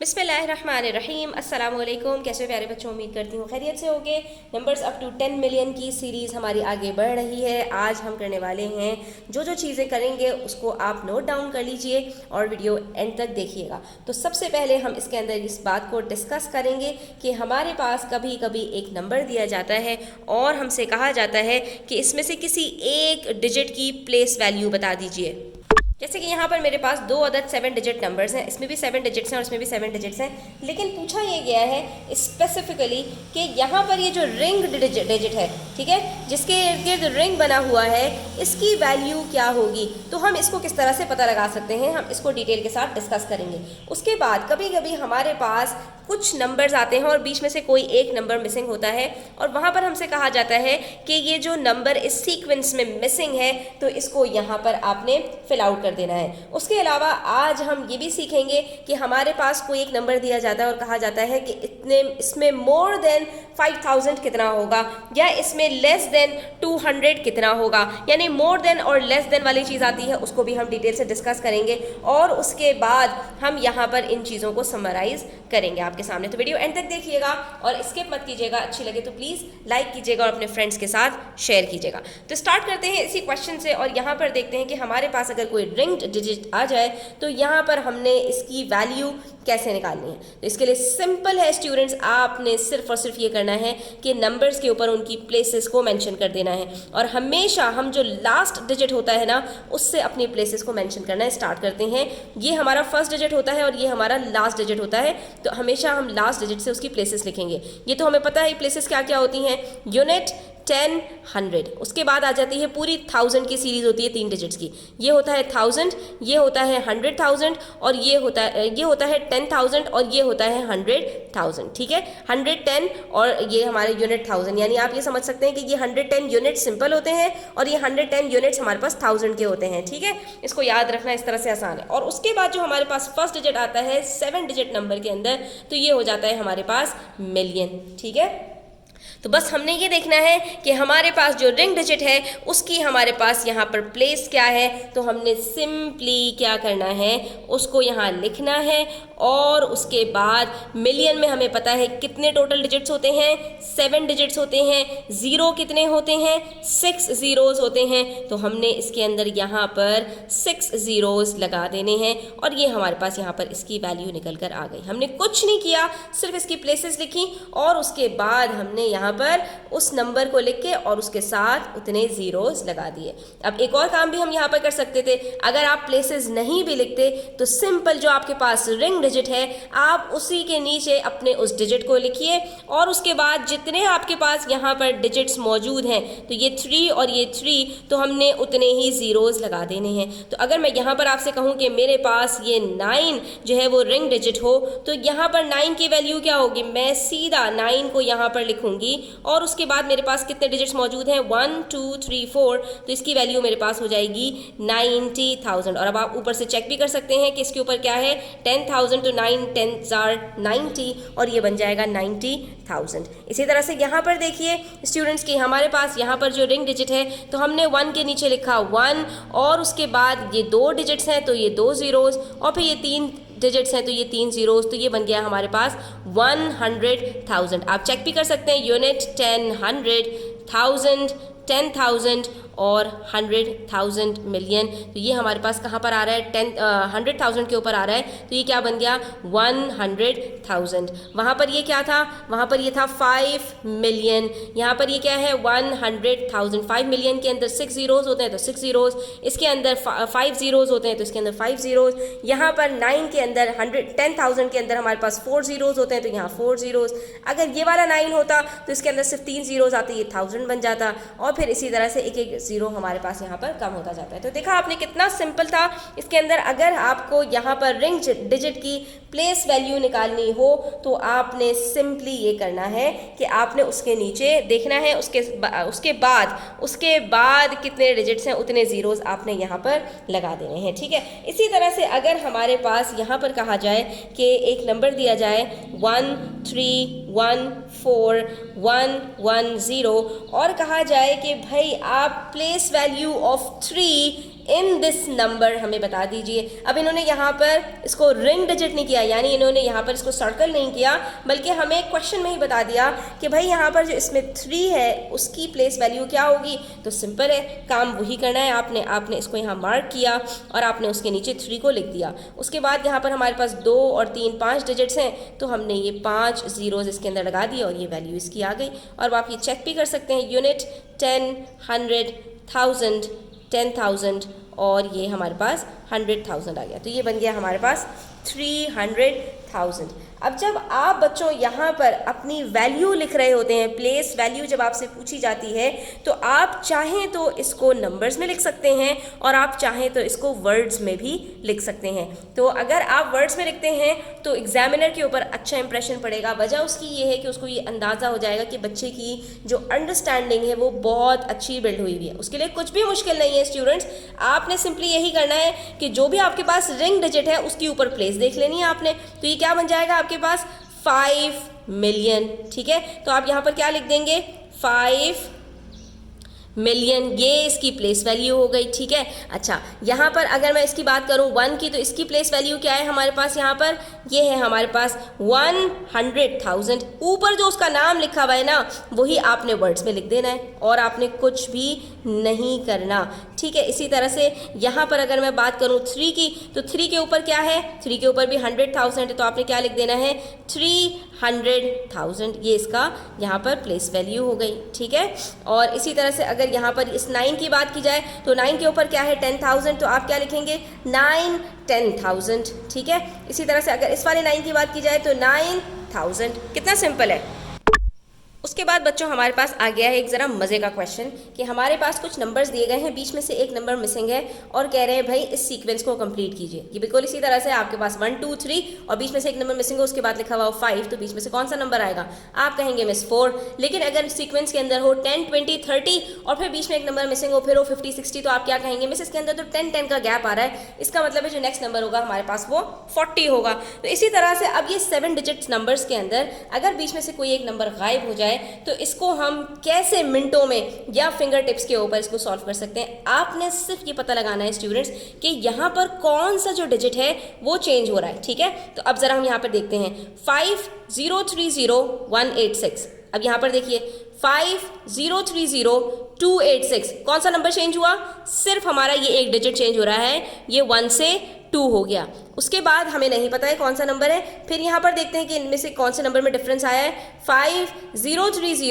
बिस्मिल्लाहिर्रहमानिर्रहीम अस्सलाम वालेकुम। कैसे प्यारे बच्चों, उम्मीद करती हूँ खैरियत से होंगे। नंबर्स अप टू 10 मिलियन की सीरीज़ हमारी आगे बढ़ रही है। आज हम करने वाले हैं जो चीज़ें करेंगे उसको आप नोट डाउन कर लीजिए और वीडियो एंड तक देखिएगा। तो सबसे पहले हम इसके अंदर इस बात को डिस्कस करेंगे कि हमारे पास कभी कभी एक नंबर दिया जाता है और हमसे कहा जाता है कि इसमें से किसी एक डिजिट की प्लेस वैल्यू बता दीजिए। जैसे कि यहाँ पर मेरे पास दो अदद 7 डिजिट नंबर्स हैं, इसमें भी 7 डिजिट्स हैं और इसमें भी 7 डिजिट्स हैं, लेकिन पूछा ये गया है स्पेसिफिकली कि यहाँ पर ये जो रिंग डिजिट है, ठीक है, जिसके इर्द गिर्द रिंग बना हुआ है, इसकी वैल्यू क्या होगी। तो हम इसको किस तरह से पता लगा सकते हैं, हम इसको डिटेल के साथ डिस्कस करेंगे। उसके बाद कभी कभी हमारे पास कुछ नंबर्स आते हैं और बीच में से कोई एक नंबर मिसिंग होता है और वहाँ पर हमसे कहा जाता है कि ये जो नंबर इस सीक्वेंस में मिसिंग है तो इसको यहाँ पर आपने फिल आउट कर देना है। उसके अलावा आज हम ये भी सीखेंगे कि हमारे पास कोई एक नंबर दिया जाता है और कहा जाता है कि इतने इसमें मोर देन 5000 कितना होगा या इसमें लेस देन 200 कितना होगा, यानी मोर देन और लेस देन वाली चीज़ आती है, उसको भी हम डिटेल से डिस्कस करेंगे और उसके बाद हम यहाँ पर इन चीज़ों को समराइज करेंगे आपके सामने। तो वीडियो एंड तक देखिएगा और स्किप मत कीजिएगा। अच्छी लगे तो प्लीज़ लाइक कीजिएगा और अपने फ्रेंड्स के साथ शेयर कीजिएगा। तो स्टार्ट करते हैं इसी क्वेश्चन से और यहाँ पर देखते हैं कि हमारे पास अगर कोई रिंग्ड डिजिट आ जाए तो यहाँ पर हमने इसकी वैल्यू कैसे निकालनी है। तो इसके लिए सिंपल है स्टूडेंट्स, आपने सिर्फ और सिर्फ ये करना है कि नंबर्स के ऊपर उनकी प्लेसेस को मेंशन कर देना है और हमेशा हम जो लास्ट डिजिट होता है ना उससे अपनी प्लेसेस को मेंशन करना है। स्टार्ट करते हैं, ये हमारा फर्स्ट डिजिट होता है और ये हमारा लास्ट डिजिट होता है, तो हमेशा हम लास्ट डिजिट से उसकी प्लेसेस लिखेंगे। ये तो हमें पता है प्लेसेस क्या क्या होती हैं, यूनिट, 10, 100। उसके बाद आ जाती है पूरी 1000 की सीरीज होती है 3 डिजिट्स की। ये होता है 1000, ये होता है 100,000 और ये होता है 10,000 और ये होता है 100,000। ठीक है, 110 और ये हमारे यूनिट 1000, यानी आप ये समझ सकते हैं कि ये 110 यूनिट सिंपल होते हैं और ये 110 यूनिट्स हमारे पास 1000 के होते हैं। ठीक है, इसको याद रखना इस तरह से आसान है। और उसके बाद जो हमारे पास फर्स्ट डिजिट आता है 7 डिजिट नंबर के अंदर, तो ये हो जाता है हमारे पास मिलियन। ठीक है, तो बस हमने ये देखना है कि हमारे पास जो रिंग डिजिट है उसकी हमारे पास यहाँ पर प्लेस क्या है, तो हमने सिंपली क्या करना है, उसको यहाँ लिखना है और उसके बाद मिलियन में हमें पता है कितने टोटल डिजिट्स होते हैं, 7 डिजिट्स होते हैं, ज़ीरो कितने होते हैं, 6 ज़ीरोज़ होते हैं, तो हमने इसके अंदर यहाँ पर 6 ज़ीरोज़ लगा देने हैं और ये हमारे पास यहाँ पर इसकी वैल्यू निकल कर आ गई। हमने कुछ नहीं किया, सिर्फ इसकी प्लेसेस लिखी और उसके बाद हमने यहाँ पर उस नंबर को लिख के और उसके साथ उतने ज़ीरोज़ लगा दिए। अब एक और काम भी हम यहाँ पर कर सकते थे, अगर आप प्लेसेस नहीं भी लिखते तो सिंपल जो आपके पास रिंग डिजिट है आप उसी के नीचे अपने उस डिजिट को लिखिए और उसके बाद जितने आपके पास यहाँ पर डिजिट्स मौजूद हैं, तो ये 3 और ये 3, तो हमने उतने ही ज़ीरोज़ लगा देने हैं। तो अगर मैं यहाँ पर आपसे कहूँ कि मेरे पास ये 9 जो है वो रिंग डिजिट हो, तो यहाँ पर 9 की वैल्यू क्या होगी, मैं सीधा 9 को यहाँ पर लिखूंगी और उसके बाद मेरे पास कितने डिजिट्स मौजूद हैं, 1 2 3 4, तो इसकी वैल्यू मेरे पास हो जाएगी 90,000। और अब आप ऊपर से चेक भी कर सकते हैं कि इसके ऊपर क्या है, 10,000 तो 9 10s are 90 और ये बन जाएगा 90,000। इसी तरह से यहाँ पर देखिए स्टूडेंट्स की हमारे पास यहाँ पर जो रिंग डिजिट है तो हमने 1 के नीचे लिखा 1 और उसके बाद ये 2 डिजिट्स हैं तो ये 2 ज़ीरोज़ और फिर ये 3 डिजिट्स हैं तो ये 3 ज़ीरोज़, तो ये बन गया हमारे पास 100,000। आप चेक भी कर सकते हैं, यूनिट, 10, 100,000, 10,000 और 100,000 मिलियन, तो ये हमारे पास कहाँ पर आ रहा है, 100,000 के ऊपर आ रहा है, तो ये क्या बन गया 100,000। वहाँ पर ये क्या था, वहाँ पर ये था 5 मिलियन, यहाँ पर ये क्या है 100,000। 5 मिलियन के अंदर 6 ज़ीरोज़ होते हैं तो 6 ज़ीरोज़, इसके अंदर 5 ज़ीरोज़ होते हैं तो इसके अंदर 5 ज़ीरोज़, यहाँ पर 9 के अंदर 10,000 के अंदर हमारे पास 4 ज़ीरोज़ होते हैं तो यहाँ 4 ज़ीरोज़। अगर ये वाला 9 होता तो इसके अंदर सिर्फ 3 ज़ीरोज़ आते, ये 1000 बन जाता और फिर इसी तरह से एक एक ज़ीरो हमारे पास यहाँ पर कम होता जाता है। तो देखा आपने कितना सिंपल था। इसके अंदर अगर आपको यहाँ पर रिंग डिजिट की प्लेस वैल्यू निकालनी हो तो आपने सिंपली ये करना है कि आपने उसके नीचे देखना है, उसके बाद कितने डिजिट्स हैं उतने ज़ीरोज़ आपने यहाँ पर लगा देने हैं। ठीक है, इसी तरह से अगर हमारे पास यहाँ पर कहा जाए कि एक नंबर दिया जाए 1 3 1 4 1 1 0 और कहा जाए कि भाई आप place value of 3 in this number हमें बता दीजिए। अब इन्होंने यहाँ पर इसको रिंग डिजिट नहीं किया, यानी इन्होंने यहाँ पर इसको सर्कल नहीं किया, बल्कि हमें क्वेश्चन में ही बता दिया कि भाई यहाँ पर जो इसमें 3 है उसकी प्लेस वैल्यू क्या होगी। तो सिंपल है, काम वही करना है आपने इसको यहाँ मार्क किया और आपने उसके नीचे 3 को लिख दिया। उसके बाद यहाँ पर हमारे पास 2 और 3 5 डिजिट्स हैं, तो हमने ये 5 ज़ीरोज़ इसके अंदर लगा दिया और ये वैल्यू इसकी आ गई। और आप ये चेक भी कर सकते हैं, यूनिट 10, 100, 1000, 10,000 और ये हमारे पास 100,000 आ गया। तो ये बन गया हमारे पास 300,000। अब जब आप बच्चों यहाँ पर अपनी वैल्यू लिख रहे होते हैं, प्लेस वैल्यू जब आपसे पूछी जाती है, तो आप चाहें तो इसको नंबर्स में लिख सकते हैं और आप चाहें तो इसको वर्ड्स में भी लिख सकते हैं। तो अगर आप वर्ड्स में लिखते हैं तो एग्जामिनर के ऊपर अच्छा इंप्रेशन पड़ेगा। वजह उसकी ये है कि उसको ये अंदाज़ा हो जाएगा कि बच्चे की जो अंडरस्टैंडिंग है वो बहुत अच्छी बिल्ड हुई हुई है। उसके लिए कुछ भी मुश्किल नहीं है स्टूडेंट्स, आपने सिंपली यही करना है कि जो भी आपके पास रिंग डिजिट है उसके ऊपर प्लेस देख लेनी है आपने। तो ये क्या बन जाएगा आपके पास 5 मिलियन, ठीक है। तो आप यहाँ पर क्या लिख देंगे 5 मिलियन, ये इसकी प्लेस वैल्यू हो गई, ठीक है। अच्छा, यहाँ पर अगर मैं इसकी बात करूँ 1 की, तो इसकी प्लेस वैल्यू क्या है हमारे पास, यहाँ पर ये है हमारे पास 100,000। ऊपर जो उसका नाम लिखा हुआ है ना, वही आपने वर्ड्स में लिख देना है और आपने कुछ भी नहीं करना, ठीक है। इसी तरह से यहाँ पर अगर मैं बात करूँ 3 की, तो 3 के ऊपर क्या है, 3 के ऊपर भी 100,000 है, तो आपने क्या लिख देना है 300,000, ये इसका यहाँ पर प्लेस वैल्यू हो गई, ठीक है। और इसी तरह से अगर यहाँ पर इस 9 की बात की जाए, तो 9 के ऊपर क्या है 10,000, तो आप क्या लिखेंगे 9 10,000, ठीक है। इसी तरह से अगर इस वाले 9 की बात की जाए तो 9,000। कितना सिंपल है। उसके बाद बच्चों हमारे पास आ गया है एक ज़रा मज़े का क्वेश्चन कि हमारे पास कुछ नंबर्स दिए गए हैं, बीच में से एक नंबर मिसिंग है और कह रहे हैं भाई इस सीक्वेंस को कंप्लीट कीजिए। ये बिल्कुल इसी तरह से आपके पास 1 2 3 और बीच में से एक नंबर मिसिंग है, उसके बाद लिखा हुआ हो 5, तो बीच में से कौन सा नंबर आएगा, आप कहेंगे मिस 4। लेकिन अगर सीक्वेंस के अंदर हो 10 20 30 और फिर बीच में एक नंबर मिसिंग हो, फिर हो 50 60, तो आप क्या कहेंगे मिस इसके अंदर तो 10 10 का गैप आ रहा है, इसका मतलब है जो नेक्स्ट नंबर होगा हमारे पास वो 40 होगा। तो इसी तरह से अब ये 7 डिजिट्स नंबर्स के अंदर अगर बीच में से कोई एक नंबर गायब हो जाए, तो इसको हम कैसे मिनटों में या फिंगर टिप्स के ऊपर इसको सॉल्व कर सकते हैं। आपने सिर्फ ये पता लगाना है स्टूडेंट्स कि यहाँ पर कौन सा जो डिजिट है वो चेंज हो रहा है, ठीक है। तो अब जरा हम यहाँ पर देखते हैं 5030 186। अब यहाँ पर देखिए 5030 286, कौन सा नंबर चेंज हुआ, सिर्फ हमारा ये एक डिजिट चेंज हो रहा है, ये 1 से 2 हो गया। उसके बाद हमें नहीं पता है कौन सा नंबर है। फिर यहाँ पर देखते हैं कि इनमें से कौन से नंबर में डिफरेंस आया है, 5030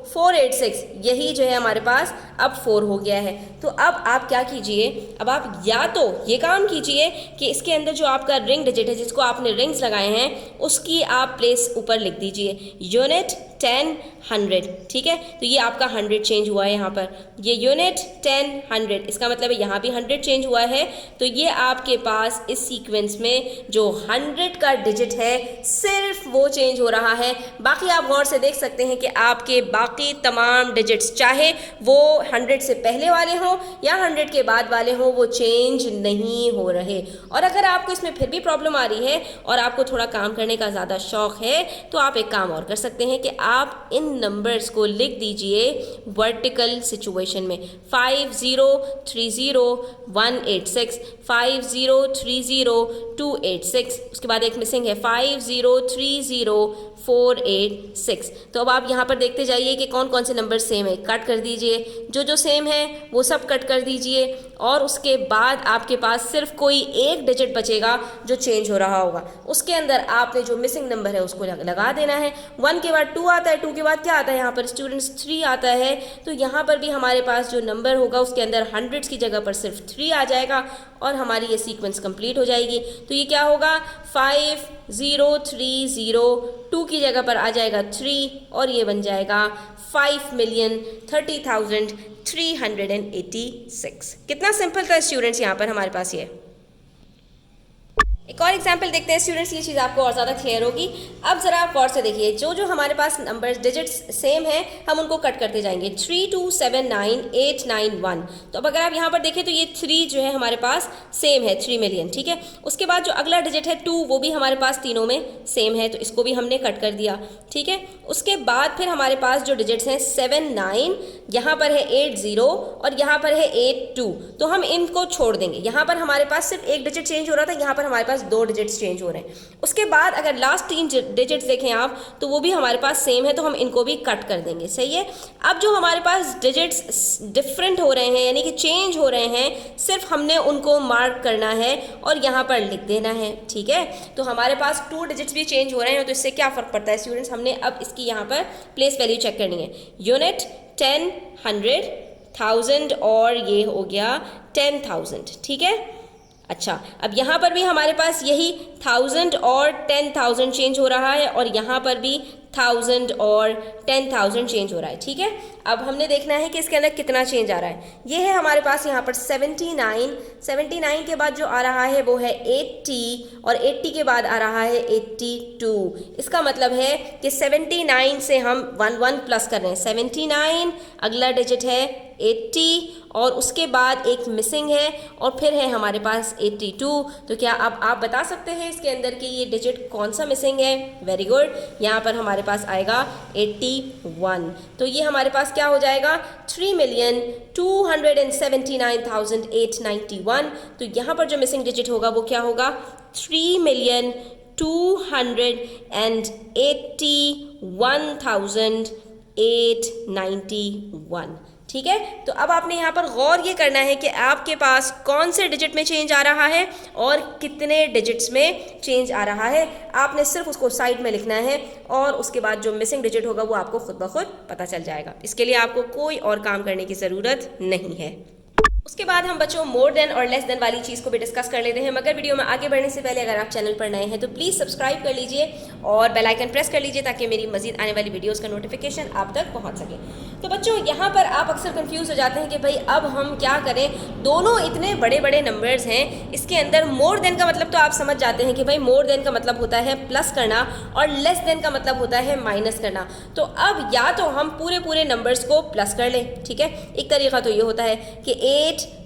486, यही जो है हमारे पास अब 4 हो गया है। तो अब आप क्या कीजिए, अब आप या तो ये काम कीजिए कि इसके अंदर जो आपका रिंग डिजिट है, जिसको आपने रिंग्स लगाए हैं, उसकी आप प्लेस ऊपर लिख दीजिए यूनिट 10 100, ठीक है। तो ये आपका 100 चेंज हुआ है यहाँ पर, ये यूनिट 10 100, इसका मतलब है यहाँ भी 100 चेंज हुआ है। तो ये आपके पास इस सीक्वेंस में जो 100 का डिजिट है सिर्फ वो चेंज हो रहा है। बाकी आप गौर से देख सकते हैं कि आपके बाकी तमाम डिजिट्स, चाहे वो 100 से पहले वाले हों या 100 के बाद वाले हों, वो चेंज नहीं हो रहे। और अगर आपको इसमें फिर भी प्रॉब्लम आ रही है और आपको थोड़ा काम करने का ज़्यादा शौक है, तो आप एक काम और कर सकते हैं कि आप इन नंबर्स को लिख दीजिए वर्टिकल सिचुएशन में। 5030 186, 5030 286, उसके बाद एक मिसिंग है 5030 486। तो अब आप यहाँ पर देखते जाइए कि कौन कौन से नंबर सेम है, कट कर दीजिए, जो जो सेम है वो सब कट कर दीजिए और उसके बाद आपके पास सिर्फ कोई एक डिजिट बचेगा जो चेंज हो रहा होगा। उसके अंदर आपने जो मिसिंग नंबर है उसको लगा देना है। 1 के बाद 2 आता है, 2 के बाद क्या आता है यहाँ पर स्टूडेंट्स 3 आता है। तो यहाँ पर भी हमारे पास जो नंबर होगा उसके अंदर 100 की जगह पर सिर्फ 3 आ जाएगा और हमारी ये सीक्वेंस कंप्लीट हो जाएगी। तो ये क्या होगा 5030 2 की जगह पर आ जाएगा 3 और ये बन जाएगा 5,30,386। कितना सिंपल था स्टूडेंट्स यहाँ पर हमारे पास ये। एक और एग्जाम्पल देखते हैं स्टूडेंट्स, ये चीज़ आपको और ज़्यादा क्लियर होगी। अब ज़रा आप गौर से देखिए, जो जो हमारे पास नंबर्स डिजिट्स सेम हैं हम उनको कट करते जाएंगे। 3279891। तो अब अगर आप यहाँ पर देखें तो ये 3 जो है हमारे पास सेम है, 3 मिलियन, ठीक है। उसके बाद जो अगला डिजिट है 2, वो भी हमारे पास तीनों में सेम है, तो इसको भी हमने कट कर दिया, ठीक है। उसके बाद फिर हमारे पास जो डिजिट्स हैं 79, यहाँ पर है 80 और यहाँ पर है 82, तो हम इनको छोड़ देंगे। यहाँ पर हमारे पास सिर्फ एक डिजिट चेंज हो रहा था, यहाँ पर हमारे पास 2 डिजिट्स चेंज हो रहे हैं। उसके बाद अगर लास्ट 3 डिजिट्स देखें आप तो वो भी हमारे पास सेम है, तो हम इनको भी कट कर देंगे, सही है। अब जो हमारे पास डिजिट्स डिफरेंट हो रहे हैं यानी कि चेंज हो रहे हैं, सिर्फ हमने उनको मार्क करना है और यहाँ पर लिख देना है, ठीक है। तो हमारे पास 2 डिजिट्स भी चेंज हो रहे हैं, तो इससे क्या फ़र्क पड़ता है स्टूडेंट्स, हमने अब इसकी यहाँ पर प्लेस वैल्यू चेक करनी है। यूनिट 10, 100, 1000 और ये हो गया 10,000, ठीक है। अच्छा, अब यहाँ पर भी हमारे पास यही 1000 और 10,000 चेंज हो रहा है और यहाँ पर भी 1000 और 10,000 चेंज हो रहा है, ठीक है। अब हमने देखना है कि इसके अंदर कितना चेंज आ रहा है। ये है हमारे पास यहाँ पर 79 के बाद जो आ रहा है वो है 80 और 80 के बाद आ रहा है 82। इसका मतलब है कि 79 से हम 1 प्लस कर रहे हैं। 79, अगला डिजिट है 80 और उसके बाद एक मिसिंग है और फिर है हमारे पास 82। तो क्या अब आप बता सकते हैं इसके अंदर कि ये डिजिट कौन सा मिसिंग है? वेरी गुड, यहाँ पर हमारे पास आएगा 81। तो ये हमारे पास क्या हो जाएगा? 3,279,891। तो यहाँ पर जो मिसिंग डिजिट होगा वो क्या होगा? 3,281,891, ठीक है। तो अब आपने यहाँ पर गौर ये करना है कि आपके पास कौन से डिजिट में चेंज आ रहा है और कितने डिजिट्स में चेंज आ रहा है। आपने सिर्फ उसको साइड में लिखना है और उसके बाद जो मिसिंग डिजिट होगा वो आपको खुद ब खुद पता चल जाएगा। इसके लिए आपको कोई और काम करने की ज़रूरत नहीं है। उसके बाद हम बच्चों मोर देन और लेस देन वाली चीज़ को भी डिस्कस कर लेते हैं, मगर वीडियो में आगे बढ़ने से पहले अगर आप चैनल पर नए हैं तो प्लीज़ सब्सक्राइब कर लीजिए और बेल आइकन प्रेस कर लीजिए ताकि मेरी मजीद आने वाली वीडियोस का नोटिफिकेशन आप तक पहुंच सके। तो बच्चों यहाँ पर आप अक्सर कंफ्यूज हो जाते हैं कि भाई अब हम क्या करें, दोनों इतने बड़े बड़े नंबर्स हैं, इसके अंदर मोर देन का मतलब तो आप समझ जाते हैं कि भाई मोर देन का मतलब होता है प्लस करना और लेस देन का मतलब होता है माइनस करना। तो अब या तो हम पूरे नंबर्स को प्लस कर लें, ठीक है। एक तरीका तो ये होता है कि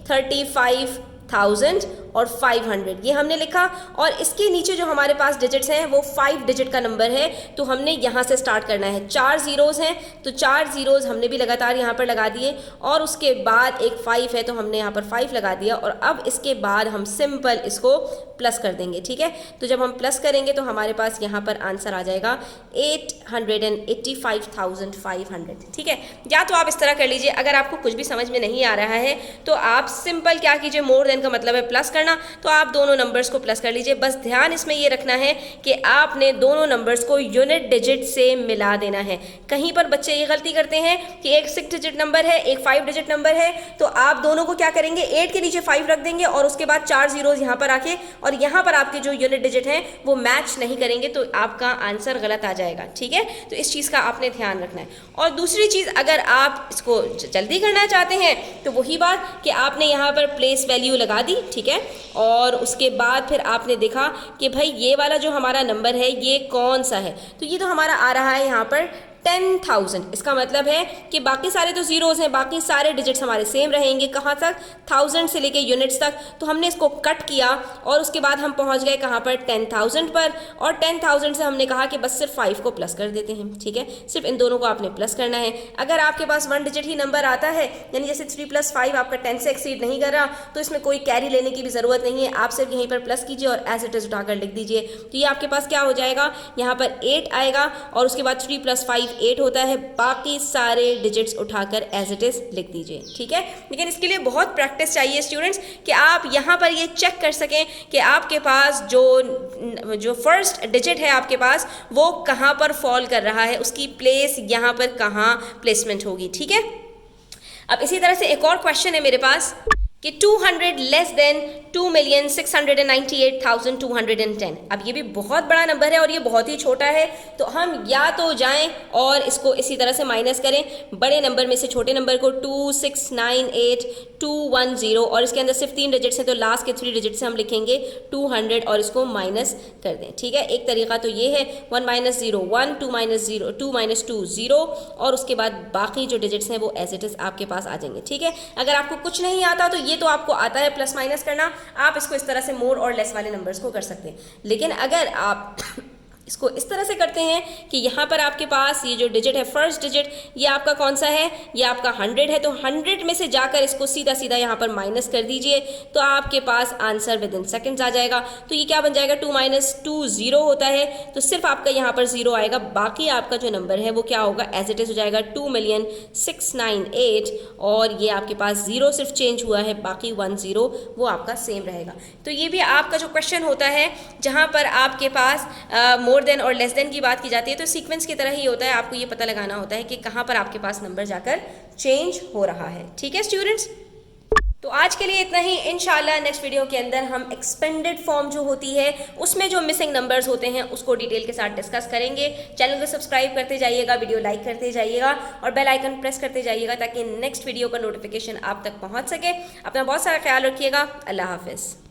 835,000 और 500 ये हमने लिखा और इसके नीचे जो हमारे पास डिजिट्स हैं वो 5 डिजिट का नंबर है, तो हमने यहाँ से स्टार्ट करना है। 4 ज़ीरोज़ हैं तो 4 ज़ीरोज़ हमने भी लगातार यहाँ पर लगा दिए और उसके बाद एक 5 है तो हमने यहाँ पर 5 लगा दिया और अब इसके बाद हम सिंपल इसको प्लस कर देंगे, ठीक है। तो जब हम प्लस करेंगे तो हमारे पास यहाँ पर आंसर आ जाएगा 885,500, ठीक है। या तो आप इस तरह कर लीजिए, अगर आपको कुछ भी समझ में नहीं आ रहा है तो आप सिंपल क्या कीजिए, मोर देन का मतलब है प्लस करना, तो आप दोनों नंबर्स को प्लस कर लीजिए। बस ध्यान इसमें ये रखना है कि आपने दोनों नंबर्स को यूनिट डिजिट से मिला देना है। कहीं पर बच्चे ये गलती करते हैं कि एक 6 डिजिट नंबर है, एक 5 डिजिट नंबर है, तो आप दोनों को क्या करेंगे, 8 के नीचे 5 रख देंगे और उसके बाद 4 ज़ीरोज़ यहाँ पर आके और यहाँ पर आपके जो यूनिट डिजिट हैं वो मैच नहीं करेंगे, तो आपका आंसर गलत आ जाएगा, ठीक है। तो इस चीज़ का आपने ध्यान रखना है। और दूसरी चीज़, अगर आप इसको जल्दी करना चाहते हैं तो वही बात कि आपने यहाँ पर प्लेस वैल्यू लगा दी, ठीक है, और उसके बाद फिर आपने देखा कि भाई ये वाला जो हमारा नंबर है ये कौन सा है, तो ये तो हमारा आ रहा है यहाँ पर 10,000। इसका मतलब है कि बाकी सारे तो ज़ीरोज़ हैं, बाकी सारे डिजिट्स हमारे सेम रहेंगे, कहाँ तक, 1000 से लेके यूनिट्स तक। तो हमने इसको कट किया और उसके बाद हम पहुँच गए कहाँ पर, 10,000 पर, और 10,000 से हमने कहा कि बस सिर्फ 5 को प्लस कर देते हैं, ठीक है। सिर्फ इन दोनों को आपने प्लस करना है। अगर आपके पास 1 डिजिट ही नंबर आता है, यानी जैसे 3 + 5 आपका 10 से एक्सीड नहीं कर रहा, तो इसमें कोई कैरी लेने की भी ज़रूरत नहीं है, आप सिर्फ यहीं पर प्लस कीजिए और एज इट इज़ उठाकर लिख दीजिए। तो ये आपके पास क्या हो जाएगा, यहाँ पर 8 आएगा और उसके बाद 3 + 5 8 होता है, बाकी सारे डिजिट्स उठाकर एज इट इज लिख दीजिए, ठीक है। लेकिन इसके लिए बहुत प्रैक्टिस चाहिए स्टूडेंट्स कि आप यहाँ पर ये चेक कर सकें कि आपके पास जो फर्स्ट डिजिट है आपके पास वो कहाँ पर फॉल कर रहा है, उसकी प्लेस यहाँ पर कहाँ प्लेसमेंट होगी, ठीक है। अब इसी तरह से एक और क्वेश्चन है मेरे पास कि 200 लेस देन 2,698,210। अब ये भी बहुत बड़ा नंबर है और ये बहुत ही छोटा है, तो हम या तो जाएं और इसको इसी तरह से माइनस करें, बड़े नंबर में से छोटे नंबर को 2,698,210, और इसके अंदर सिर्फ 3 डिजिट्स हैं तो लास्ट के 3 डिजिट से हम लिखेंगे 200 और इसको माइनस कर दें। ठीक है, एक तरीका तो ये है 1 माइनस 0 1, 2 माइनस 0 2 माइनस 2 0, और उसके बाद बाकी जो डिजिट्स हैं वो एज इट इज आपके पास आ जाएंगे। ठीक है, अगर आपको कुछ नहीं आता तो ये तो आपको आता है प्लस माइनस करना, आप इसको इस तरह से मोर और लेस वाले नंबर्स को कर सकते हैं। लेकिन अगर आप इसको इस तरह से करते हैं कि यहाँ पर आपके पास ये जो डिजिट है, फर्स्ट डिजिट, ये आपका कौन सा है, ये आपका 100 है, तो 100 में से जाकर इसको सीधा सीधा यहाँ पर माइनस कर दीजिए, तो आपके पास आंसर विद इन सेकेंड्स आ जाएगा। तो ये क्या बन जाएगा, 2 माइनस 2 0 होता है, तो सिर्फ आपका यहाँ पर 0 आएगा, बाकी आपका जो नंबर है वो क्या होगा, एज इट इज हो जाएगा 2,698,000, और ये आपके पास 0 सिर्फ चेंज हुआ है, बाकी 1 0 वो आपका सेम रहेगा। तो ये भी आपका जो क्वेश्चन होता है जहाँ पर आपके पास मोर देन और लेस देन की बात की जाती है, तो सीक्वेंस की तरह ही होता है, आपको ये पता लगाना होता है कि कहाँ पर आपके पास नंबर जाकर चेंज हो रहा है। ठीक है स्टूडेंट्स, तो आज के लिए इतना ही। इंशाल्लाह नेक्स्ट वीडियो के अंदर हम एक्सपेंडेड फॉर्म जो होती है उसमें जो मिसिंग नंबर्स होते हैं उसको डिटेल के साथ डिस्कस करेंगे। चैनल को सब्सक्राइब करते जाइएगा, वीडियो लाइक करते जाइएगा और बेल आइकन प्रेस करते जाइएगा ताकि नेक्स्ट वीडियो का नोटिफिकेशन आप तक पहुंच सके। अपना बहुत सारा ख्याल रखिएगा। अल्लाह हाफिज़।